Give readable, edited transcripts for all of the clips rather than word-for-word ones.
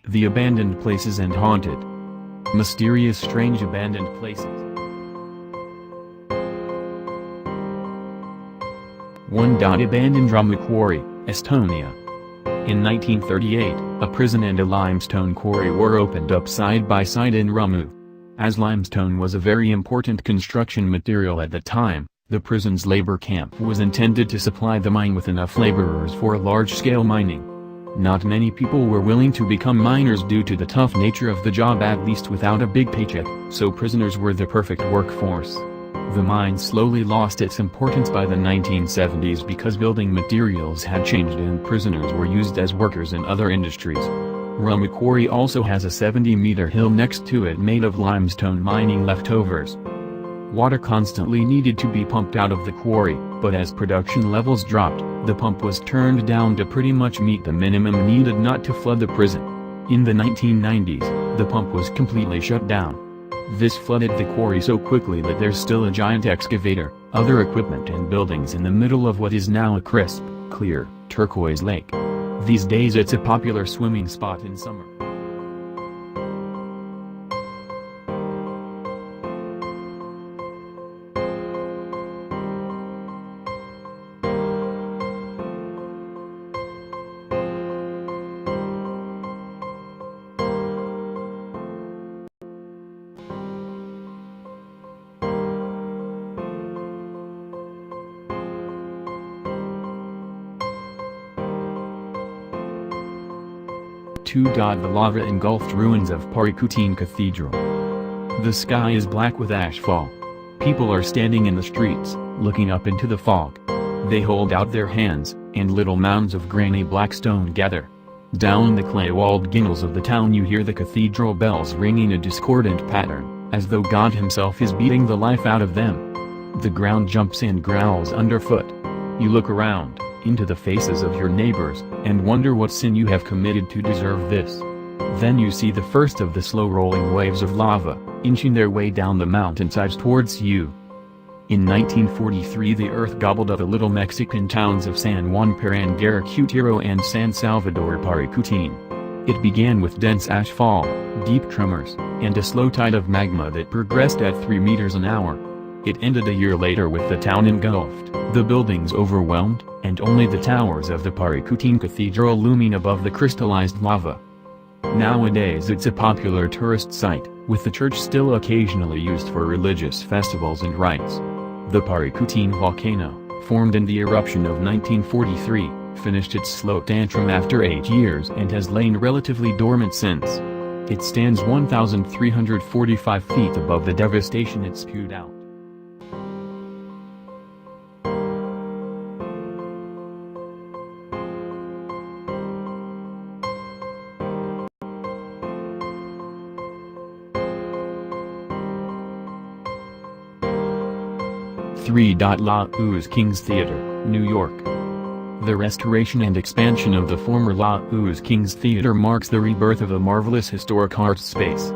The abandoned places and haunted. Mysterious strange abandoned places. 1. Abandoned Drama Quarry, Estonia. In 1938, a prison and a limestone quarry were opened up side by side in Ramu. As limestone was a very important construction material at the time, the prison's labor camp was intended to supply the mine with enough laborers for large-scale mining. Not many people were willing to become miners due to the tough nature of the job, at least without a big paycheck, so prisoners were the perfect workforce. The mine slowly lost its importance by the 1970s because building materials had changed and prisoners were used as workers in other industries. Ramu Quarry also has a 70-meter hill next to it made of limestone mining leftovers. Water constantly needed to be pumped out of the quarry, but as production levels dropped, the pump was turned down to pretty much meet the minimum needed not to flood the prison. In the 1990s, the pump was completely shut down. This flooded the quarry so quickly that there's still a giant excavator, other equipment and buildings in the middle of what is now a crisp, clear, turquoise lake. These days it's a popular swimming spot in summer. 2. The lava-engulfed ruins of Parikutin Cathedral. The sky is black with ashfall. People are standing in the streets, looking up into the fog. They hold out their hands, and little mounds of grainy black stone gather. Down the clay-walled ginnels of the town you hear the cathedral bells ringing a discordant pattern, as though God himself is beating the life out of them. The ground jumps and growls underfoot. You look around, into the faces of your neighbors, and wonder what sin you have committed to deserve this. Then you see the first of the slow-rolling waves of lava, inching their way down the mountainsides towards you. In 1943 the earth gobbled up the little Mexican towns of San Juan Parangaricutiro and San Salvador Paricutin. It began with dense ashfall, deep tremors, and a slow tide of magma that progressed at 3 meters an hour. It ended a year later with the town engulfed, the buildings overwhelmed, and only the towers of the Parikutin Cathedral looming above the crystallized lava. Nowadays it's a popular tourist site, with the church still occasionally used for religious festivals and rites. The Parikutin volcano, formed in the eruption of 1943, finished its slow tantrum after 8 years and has lain relatively dormant since. It stands 1,345 feet above the devastation it spewed out. 3. La Uz King's Theater, New York. The restoration and expansion of the former La Uz King's Theater marks the rebirth of a marvelous historic arts space.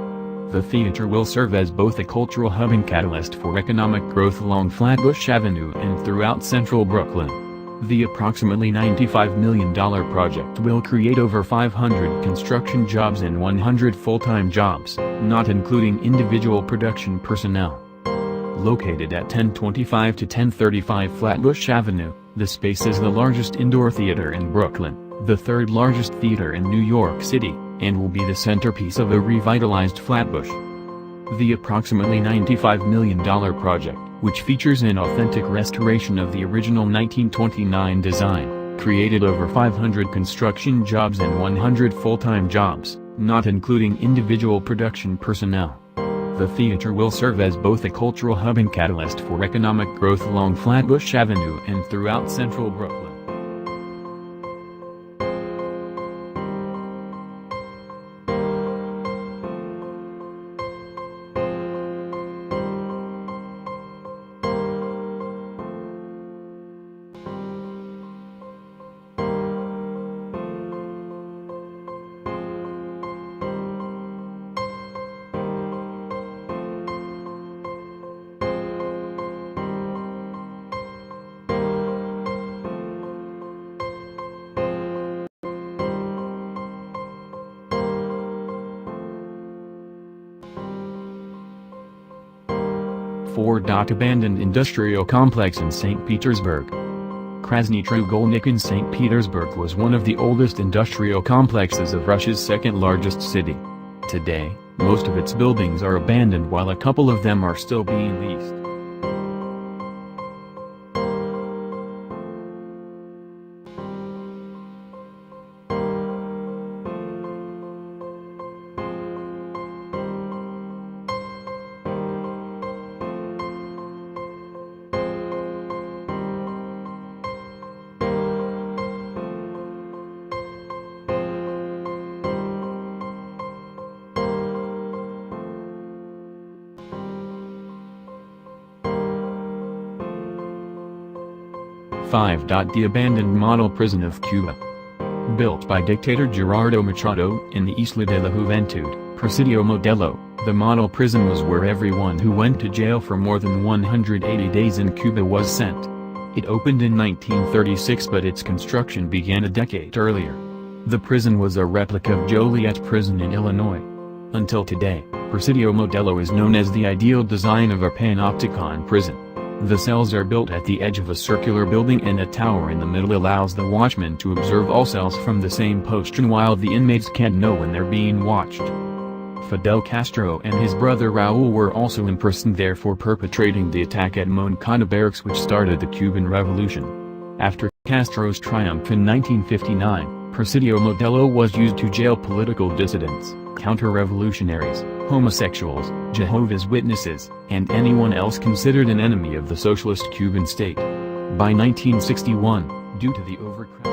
The theater will serve as both a cultural hub and catalyst for economic growth along Flatbush Avenue and throughout central Brooklyn. The approximately $95 million project will create over 500 construction jobs and 100 full-time jobs, not including individual production personnel. Located at 1025 to 1035 Flatbush Avenue, the space is the largest indoor theater in Brooklyn, the third largest theater in New York City, and will be the centerpiece of a revitalized Flatbush. The approximately $95 million project, which features an authentic restoration of the original 1929 design, created over 500 construction jobs and 100 full-time jobs, not including individual production personnel. The theater will serve as both a cultural hub and catalyst for economic growth along Flatbush Avenue and throughout central Brooklyn. 4. Abandoned industrial complex in St. Petersburg. Krasny Treugolnik in St. Petersburg was one of the oldest industrial complexes of Russia's second-largest city. Today, most of its buildings are abandoned while a couple of them are still being leased. The abandoned model prison of Cuba. Built by dictator Gerardo Machado in the Isla de la Juventud, Presidio Modelo, the model prison was where everyone who went to jail for more than 180 days in Cuba was sent. It opened in 1936 but its construction began a decade earlier. The prison was a replica of Joliet Prison in Illinois. Until today, Presidio Modelo is known as the ideal design of a panopticon prison. The cells are built at the edge of a circular building and a tower in the middle allows the watchman to observe all cells from the same postern while the inmates can't know when they're being watched. Fidel Castro and his brother Raul were also imprisoned there for perpetrating the attack at Moncada Barracks which started the Cuban Revolution. After Castro's triumph in 1959, Presidio Modelo was used to jail political dissidents, counter-revolutionaries, homosexuals, Jehovah's Witnesses, and anyone else considered an enemy of the socialist Cuban state. By 1961, due to the overcrowding